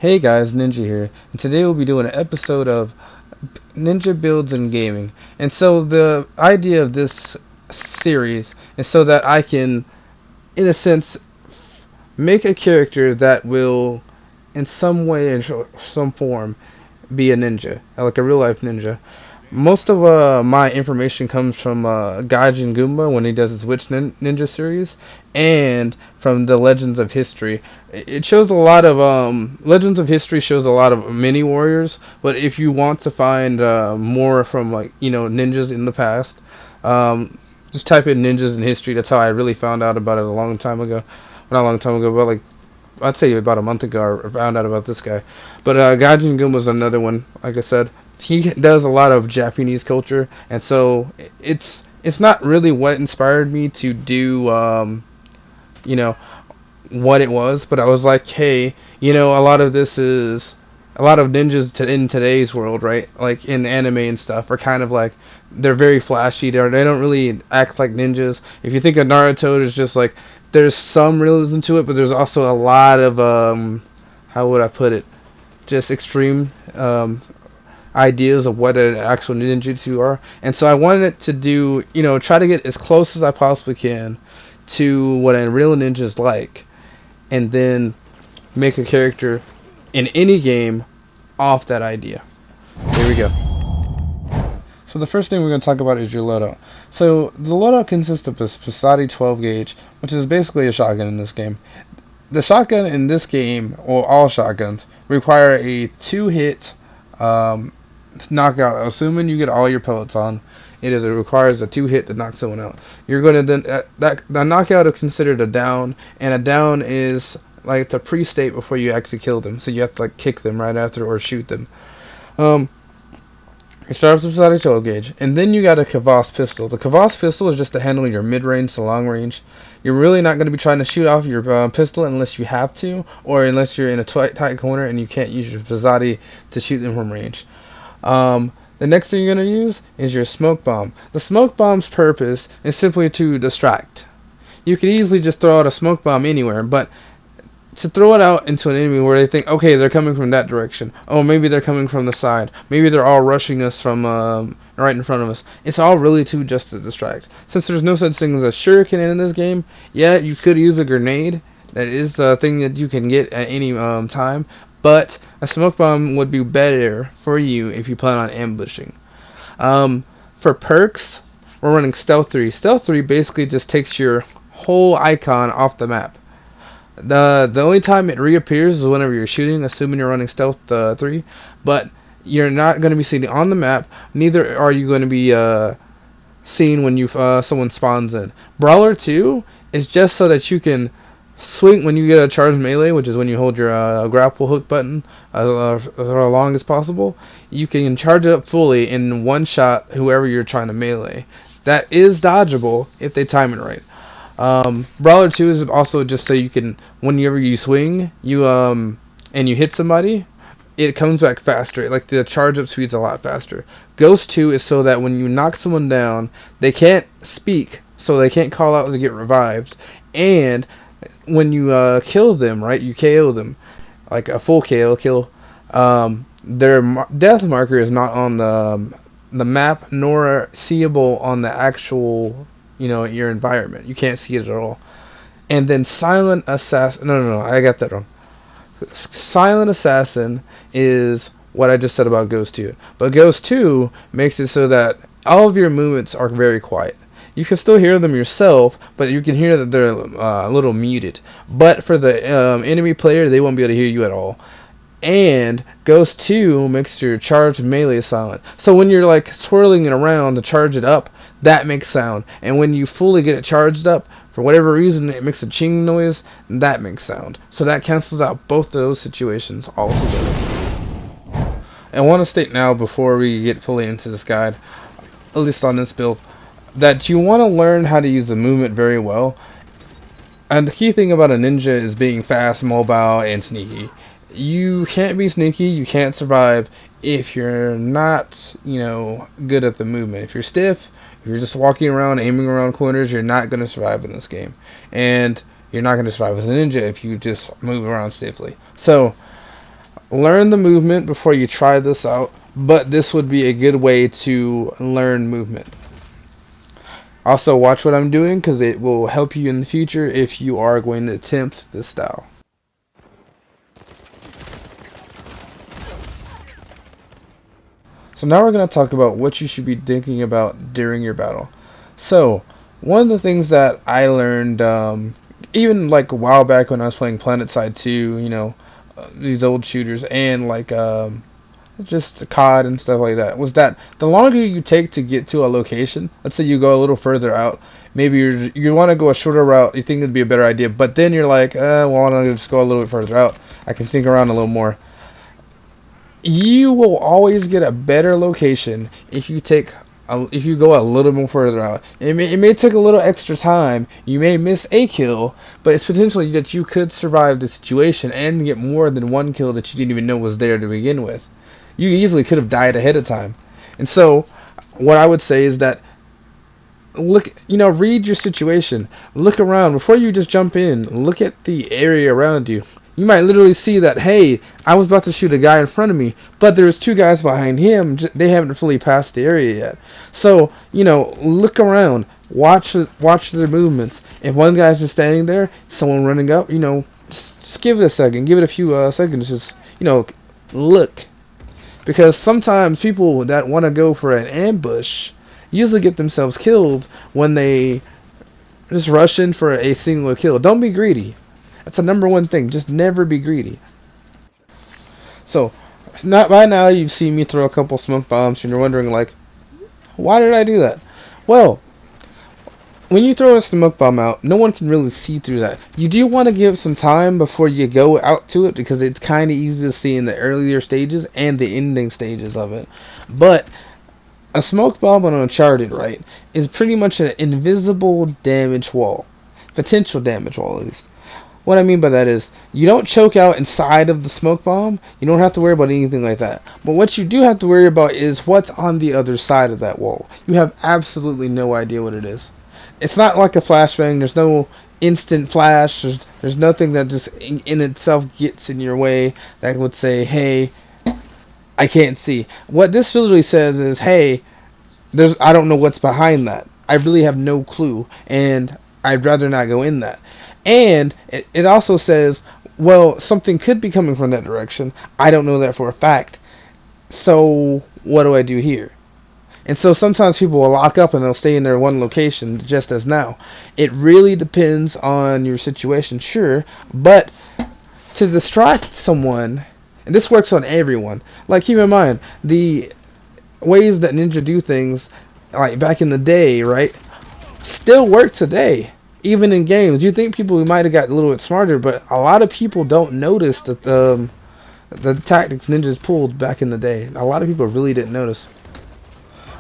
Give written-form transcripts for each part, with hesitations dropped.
Hey guys, Ninja here, and today we'll be doing an episode of Ninja Builds in Gaming. And so the idea of this series is so that I can, in a sense, make a character that will, in some way, in some form, be a ninja, like a real life ninja. Most of my information comes from Gaijin Goomba when he does his Witch Ninja series, and from the Legends of History. It shows a lot of Legends of History shows a lot of mini warriors, but if you want to find more from ninjas in the past, just type in ninjas in history. That's how I really found out about it a long time ago. Not a long time ago, but I'd say about a month ago I found out about this guy. But Gaijin Goomba was another one. Like I said, he does a lot of Japanese culture, and so it's not really what inspired me to do what it was, but I was like, hey, a lot of this is a lot of ninjas in today's world, right? Like in anime and stuff, are kind of like, they're very flashy. They don't really act like ninjas. If you think of Naruto, it's just like, there's some realism to it, but there's also a lot of how would I put it? Just extreme ideas of what an actual ninjutsu are. And so I wanted it to do, try to get as close as I possibly can to what a real ninja is like, and then make a character in any game off that idea. Here we go. So the first thing we're going to talk about is your loadout. So the loadout consists of a Passati 12 gauge, which is basically a shotgun in this game. The shotgun in this game, or all shotguns, require a 2-hit knockout. Assuming you get all your pellets on, it requires a 2-hit to knock someone out. You're going to then the knockout is considered a down, and a down is like the pre-state before you actually kill them. So you have to kick them right after or shoot them. You start with the Passati 12 gauge, and then you got a Kvass pistol. The Kvass pistol is just to handle your mid-range to long-range. You're really not going to be trying to shoot off your pistol unless you have to, or unless you're in a tight corner and you can't use your Passati to shoot them from range. The next thing you're going to use is your smoke bomb. The smoke bomb's purpose is simply to distract. You could easily just throw out a smoke bomb anywhere, but to throw it out into an enemy where they think, okay, they're coming from that direction. Oh, maybe they're coming from the side. Maybe they're all rushing us from right in front of us. It's all really just to distract. Since there's no such thing as a shuriken in this game, yeah, you could use a grenade. That is the thing that you can get at any time. But a smoke bomb would be better for you if you plan on ambushing. For perks, we're running Stealth 3. Stealth 3 basically just takes your whole icon off the map. The only time it reappears is whenever you're shooting, assuming you're running Stealth 3. But you're not going to be seen on the map. Neither are you going to be seen when someone spawns in. Brawler 2 is just so that you can swing when you get a charged melee, which is when you hold your grapple hook button as long as possible. You can charge it up fully in one shot whoever you're trying to melee. That is dodgeable if they time it right. Brawler 2 is also just so you can, whenever you swing, and you hit somebody, it comes back faster. Like the charge up speed's a lot faster. Ghost 2 is so that when you knock someone down, they can't speak, so they can't call out to get revived. And when you kill them, right, you KO them, like a full KO kill. Their death marker is not on the map, nor seeable on the actual, your environment. You can't see it at all. And then Silent Assassin. No, I got that wrong. Silent Assassin is what I just said about Ghost 2. But Ghost 2 makes it so that all of your movements are very quiet. You can still hear them yourself, but you can hear that they're a little muted. But for the enemy player, they won't be able to hear you at all. And Ghost 2 makes your charged melee silent. So when you're swirling it around to charge it up, that makes sound. And when you fully get it charged up, for whatever reason it makes a ching noise, that makes sound. So that cancels out both of those situations altogether. I want to state now, before we get fully into this guide, at least on this build, that you want to learn how to use the movement very well. And the key thing about a ninja is being fast, mobile, and sneaky. You can't be sneaky, you can't survive if you're not, good at the movement. If you're stiff, if you're just walking around, aiming around corners, you're not going to survive in this game. And you're not going to survive as a ninja if you just move around safely. So, learn the movement before you try this out, but this would be a good way to learn movement. Also, watch what I'm doing because it will help you in the future if you are going to attempt this style. So now we're going to talk about what you should be thinking about during your battle. So, one of the things that I learned, even like a while back when I was playing PlanetSide 2, you know, these old shooters, and like just COD and stuff like that, was that the longer you take to get to a location, let's say you go a little further out, maybe you want to go a shorter route, you think it'd be a better idea, but then you're like, well, I'm going to just go a little bit further out, I can think around a little more. You will always get a better location if you go a little more further out. It may take a little extra time. You may miss a kill, but it's potentially that you could survive the situation and get more than one kill that you didn't even know was there to begin with. You easily could have died ahead of time. And so, what I would say is that read your situation. Look around before you just jump in. Look at the area around you. You might literally see that, hey, I was about to shoot a guy in front of me, but there's two guys behind him. They haven't fully passed the area yet. So, look around. Watch their movements. If one guy's just standing there, someone running up, just give it a second. Give it a few seconds. Just, look. Because sometimes people that want to go for an ambush usually get themselves killed when they just rush in for a single kill. Don't be greedy. That's the number one thing. Just never be greedy. So, by now you've seen me throw a couple smoke bombs and you're wondering, like, why did I do that? Well, when you throw a smoke bomb out, no one can really see through that. You do want to give some time before you go out to it because it's kind of easy to see in the earlier stages and the ending stages of it. But a smoke bomb on Uncharted, right, is pretty much an invisible damage wall. Potential damage wall, at least. What I mean by that is, you don't choke out inside of the smoke bomb. You don't have to worry about anything like that. But what you do have to worry about is what's on the other side of that wall. You have absolutely no idea what it is. It's not like a flashbang. There's no instant flash. There's nothing that just in itself gets in your way that would say, hey, I can't see. What this literally says is, hey, I don't know what's behind that. I really have no clue, and I'd rather not go in that. And it also says, well, something could be coming from that direction. I don't know that for a fact. So what do I do here? And so sometimes people will lock up and they'll stay in their one location, just as now. It really depends on your situation, sure. But to distract someone, and this works on everyone. Like, keep in mind, the ways that Ninja do things, like back in the day, right, still work today. Even in games, you think people might have got a little bit smarter, but a lot of people don't notice that the tactics ninjas pulled back in the day. A lot of people really didn't notice.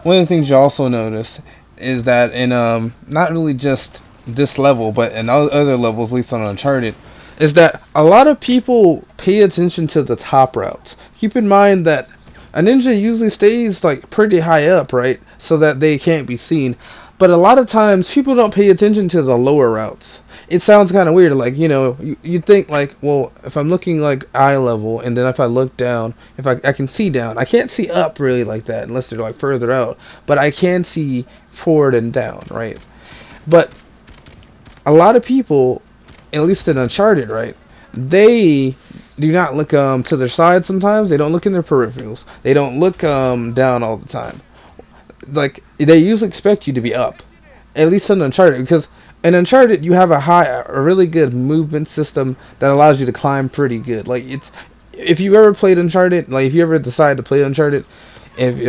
One of the things you also notice is that in not really just this level, but in other levels, at least on Uncharted, is that a lot of people pay attention to the top routes. Keep in mind that a ninja usually stays like pretty high up, right, so that they can't be seen. But a lot of times, people don't pay attention to the lower routes. It sounds kind of weird, like, you think, like, well, if I'm looking, like, eye level, and then if I look down, if I can see down. I can't see up, really, like that, unless they're, like, further out. But I can see forward and down, right? But a lot of people, at least in Uncharted, right, they do not look to their side sometimes. They don't look in their peripherals. They don't look down all the time. Like, they usually expect you to be up, at least in Uncharted, because in Uncharted you have a really good movement system that allows you to climb pretty good. Like, if you ever played Uncharted, like if you ever decide to play Uncharted, if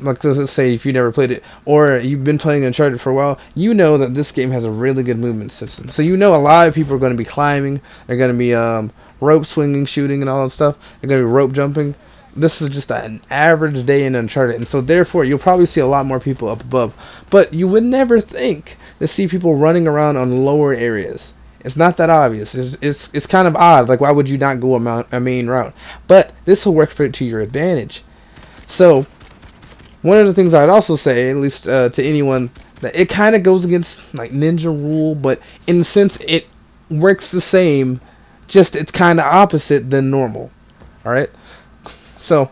like let's say if you never played it or you've been playing Uncharted for a while, you know that this game has a really good movement system. So a lot of people are going to be climbing, they're going to be rope swinging, shooting, and all that stuff. They're going to be rope jumping. This is just an average day in Uncharted, and so therefore you'll probably see a lot more people up above. But you would never think to see people running around on lower areas. It's not that obvious. It's kind of odd. Like, why would you not go a main route? But this will work to your advantage. So one of the things I'd also say, at least to anyone, that it kind of goes against like ninja rule, but in a sense it works the same. Just it's kind of opposite than normal. All right. So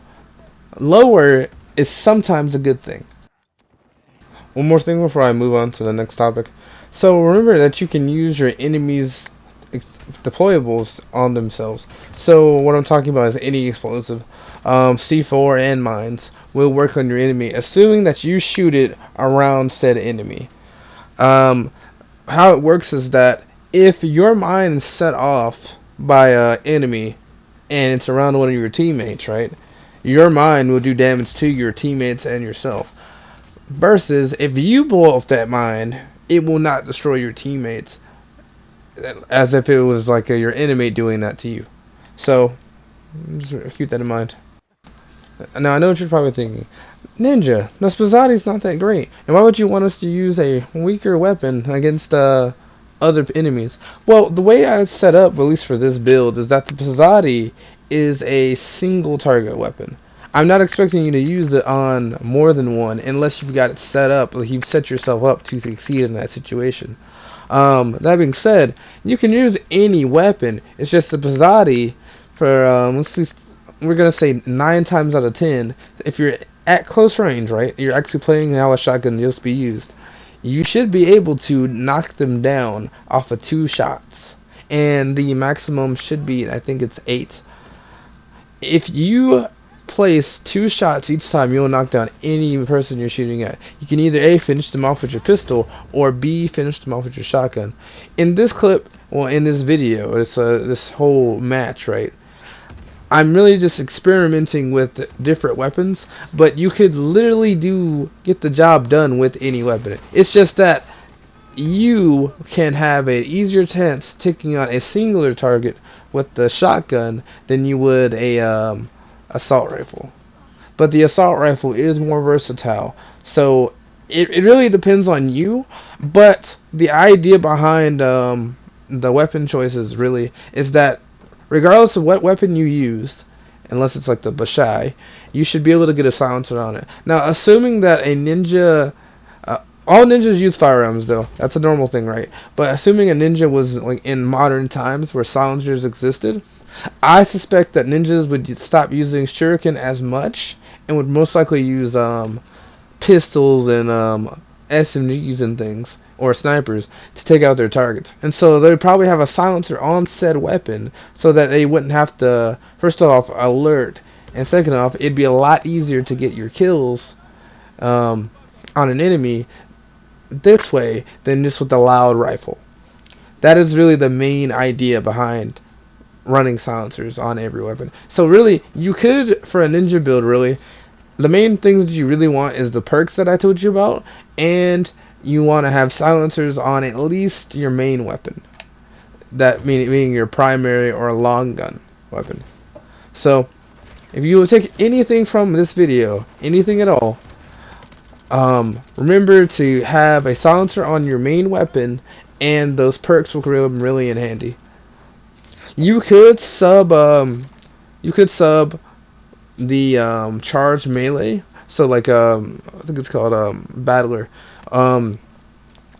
lower is sometimes a good thing. One more thing before I move on to the next topic. So remember that you can use your enemies' deployables on themselves. So what I'm talking about is any explosive, C4 and mines will work on your enemy, assuming that you shoot it around said enemy. How it works is that if your mine is set off by an enemy and it's around one of your teammates, right? Your mine will do damage to your teammates and yourself. Versus if you blow up that mine, it will not destroy your teammates, as if it was like your enemy doing that to you. So just keep that in mind. Now I know what you're probably thinking, Ninja, the Spazzati's not that great, and why would you want us to use a weaker weapon against other enemies? Well, the way I set up, at least for this build, is that the Spazzati is a single target weapon. I'm not expecting you to use it on more than one unless you've got it set up, like you've set yourself up to succeed in that situation. That being said, you can use any weapon. It's just the Spazzati for let's see, we're gonna say 9 times out of 10. If you're at close range, right, you're actually playing how a shotgun used to be used. You should be able to knock them down off of 2 shots, and the maximum should be, I think it's 8. If you place 2 shots each time, you'll knock down any person you're shooting at. You can either A, finish them off with your pistol, or B, finish them off with your shotgun. In this clip, well, in this video, this whole match, right, I'm really just experimenting with different weapons, but you could literally get the job done with any weapon. It's just that you can have an easier chance taking on a singular target with the shotgun than you would a assault rifle. But the assault rifle is more versatile, so it really depends on you. But the idea behind the weapon choices really is that regardless of what weapon you use, unless it's like the Bashai, you should be able to get a silencer on it. Now, assuming that a ninja, all ninjas use firearms though, that's a normal thing, right? But assuming a ninja was like in modern times where silencers existed, I suspect that ninjas would stop using shuriken as much and would most likely use pistols and SMGs and things, or snipers, to take out their targets. And so they would probably have a silencer on said weapon so that they wouldn't have to, first off, alert, and second off, it'd be a lot easier to get your kills on an enemy this way than just with the loud rifle. That is really the main idea behind running silencers on every weapon. So really, you could, for a ninja build, really, the main things that you really want is the perks that I told you about, and you want to have silencers on at least your main weapon. That meaning your primary or long gun weapon. So if you take anything from this video, anything at all, remember to have a silencer on your main weapon, and those perks will come really in handy. You could sub the charge melee. So like I think it's called battler. The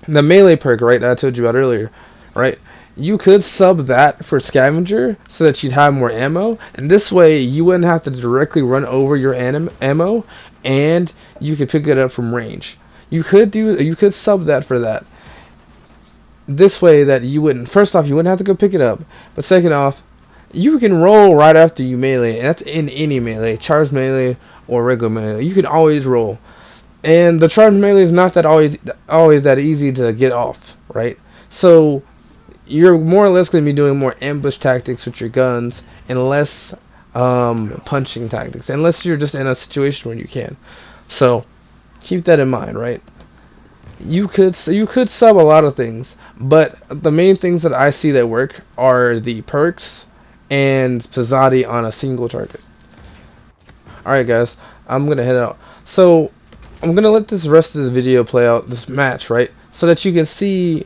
melee perk, right, that I told you about earlier, right? You could sub that for scavenger so that you'd have more ammo, and this way you wouldn't have to directly run over your ammo, and you could pick it up from range. You could sub that for that. This way that you wouldn't, first off, you wouldn't have to go pick it up, but second off, you can roll right after you melee, and that's in any melee, charge melee or regular melee. You can always roll, and the charge melee is not that always that easy to get off, right? So you're more or less going to be doing more ambush tactics with your guns and less punching tactics, unless you're just in a situation where you can. So keep that in mind, right? You could sub a lot of things, but the main things that I see that work are the perks and Spazzati on a single target. Alright guys, I'm gonna head out. So I'm gonna let this rest of this video play out, this match, right? So that you can see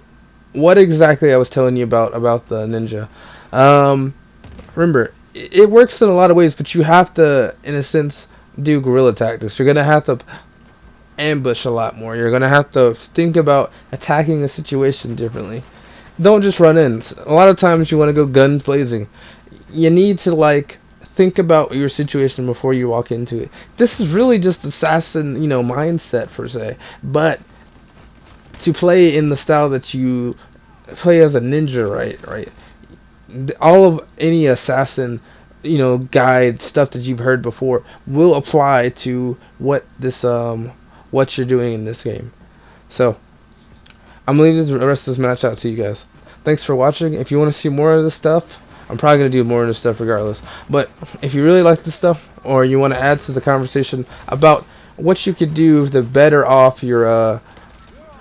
what exactly I was telling you about the ninja. Remember, it works in a lot of ways, but you have to, in a sense, do guerrilla tactics. You're gonna have to ambush a lot more. You're gonna have to think about attacking the situation differently. Don't just run in. A lot of times you want to go guns blazing. You need to think about your situation before you walk into it. This is really just assassin, mindset per se. But to play in the style that you play as a ninja, right? All of any assassin, guide stuff that you've heard before will apply to what you're doing in this game. So I'm leaving the rest of this match out to you guys. Thanks for watching. If you want to see more of this stuff, I'm probably going to do more of this stuff regardless. But if you really like this stuff, or you want to add to the conversation about what you could do to better off your,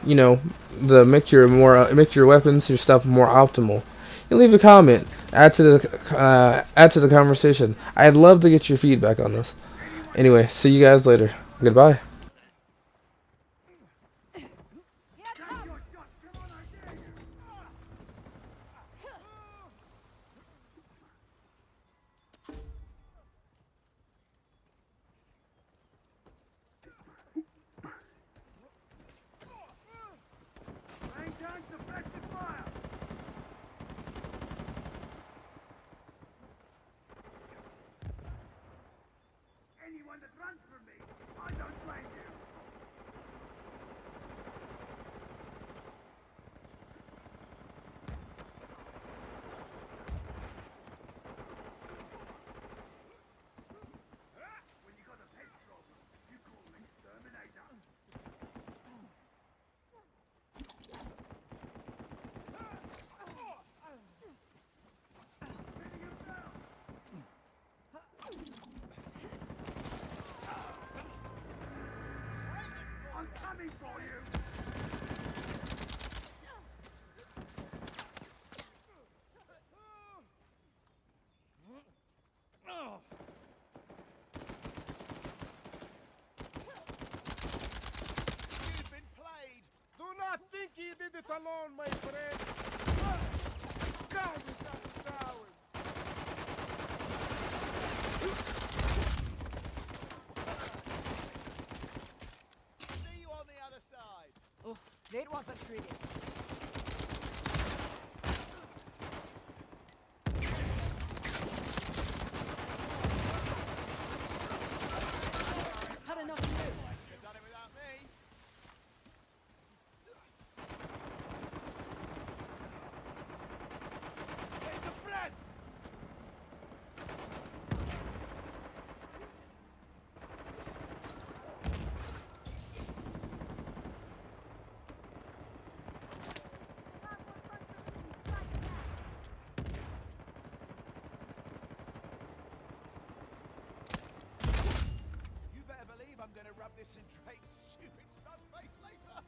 make your weapons, your stuff more optimal, you leave a comment. Add to the conversation. I'd love to get your feedback on this. Anyway, see you guys later. Goodbye. Anyone that runs from me, I don't blame you. When you got a pet problem, you call an exterminator. I'm coming for you! You've been played! Do not think you did it alone, my friend! God, you got sour! See you on the other side! Oof, that wasn't pretty. Had enough to do. You've done it without me! It's a press! You better believe I'm gonna rub this in Drake's stupid smug face later!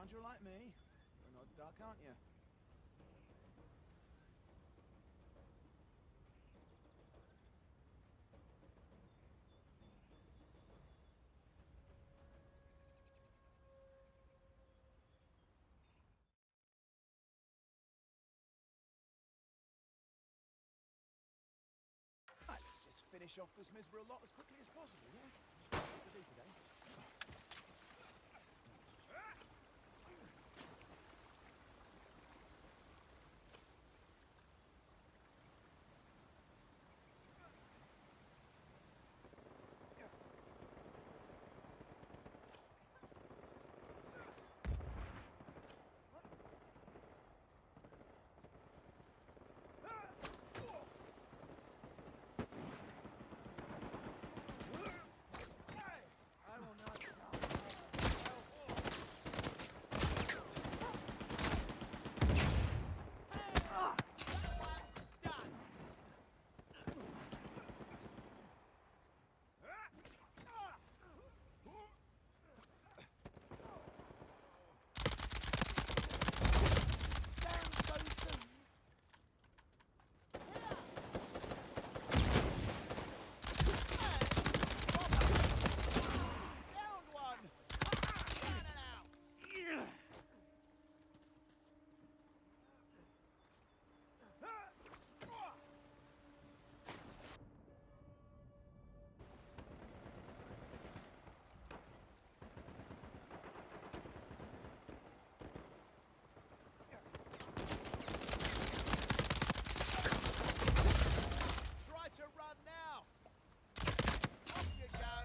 scoundrel like me. You're an odd duck, aren't you? Right, let's just finish off this miserable lot as quickly as possible, yeah? What to do today? I will not try to run now. Off you go.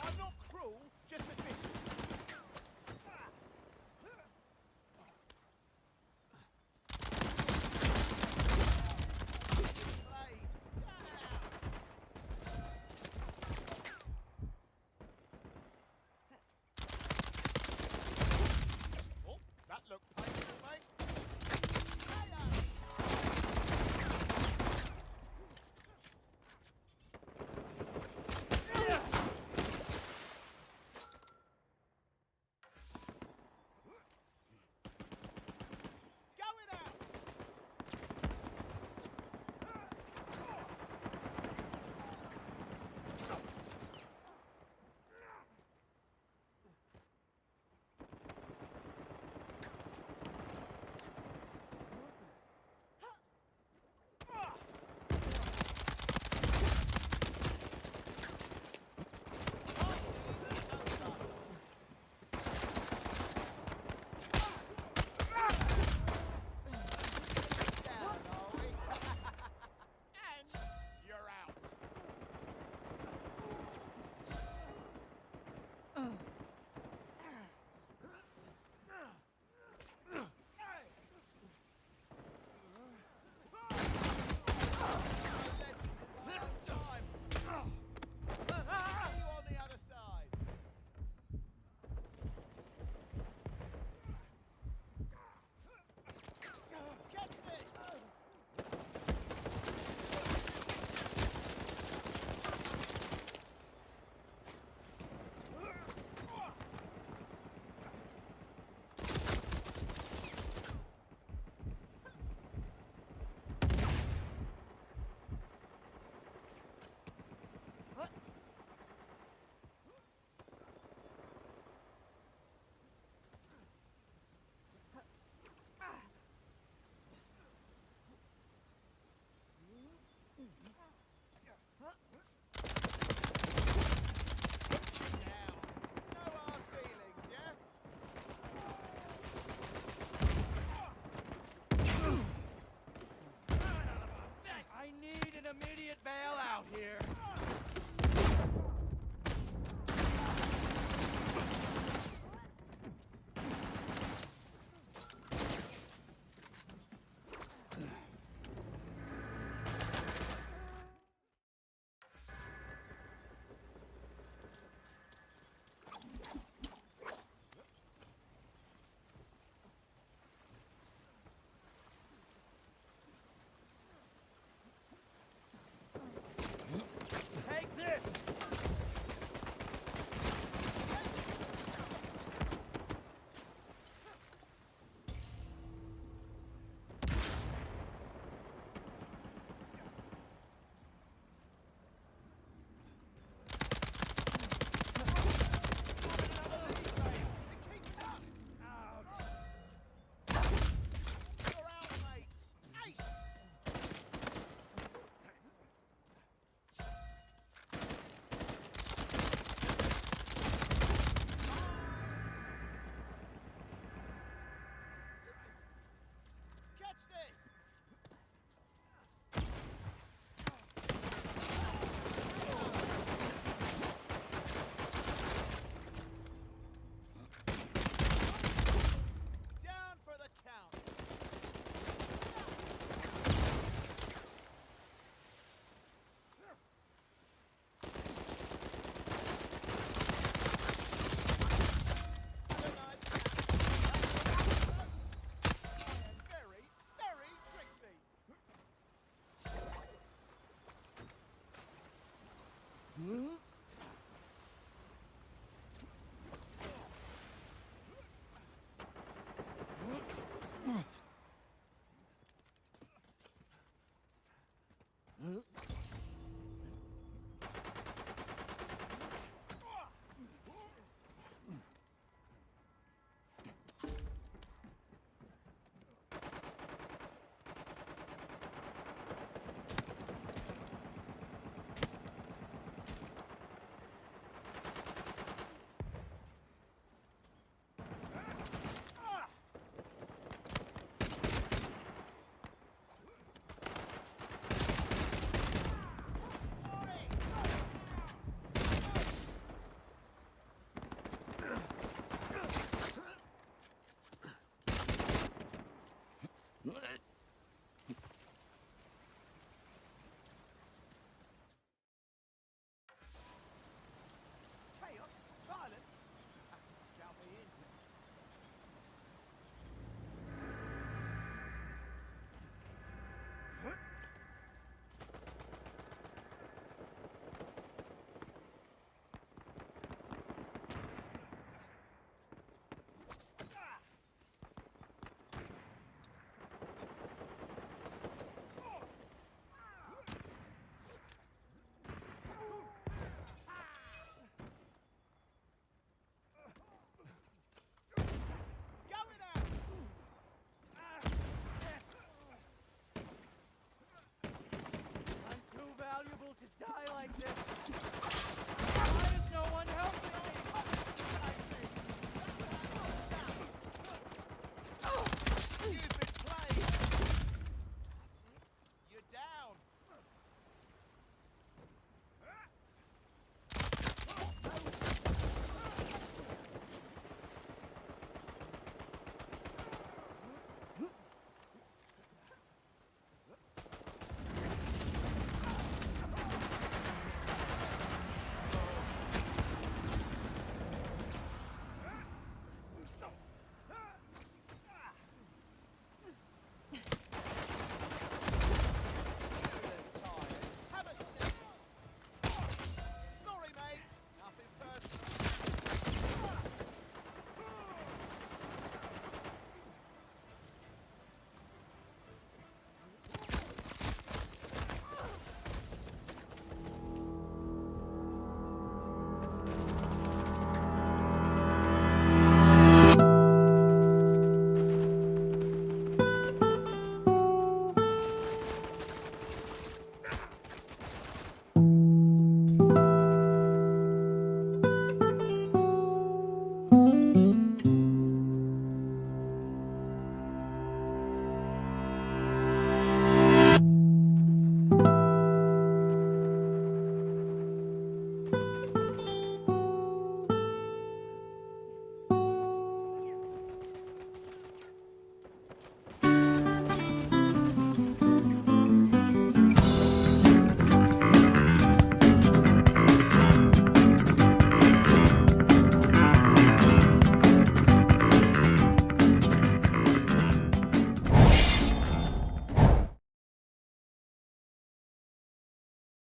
I'm not cruel, just efficient. Blade, down and out. Oh, that looked painful, mate. Going out. Down, are we? And you're out. Time. See you on the other side. Catch this! Now, no hard feelings, yeah? I need an immediate bailout here. Hey to die like this. Why is no one helping me? Give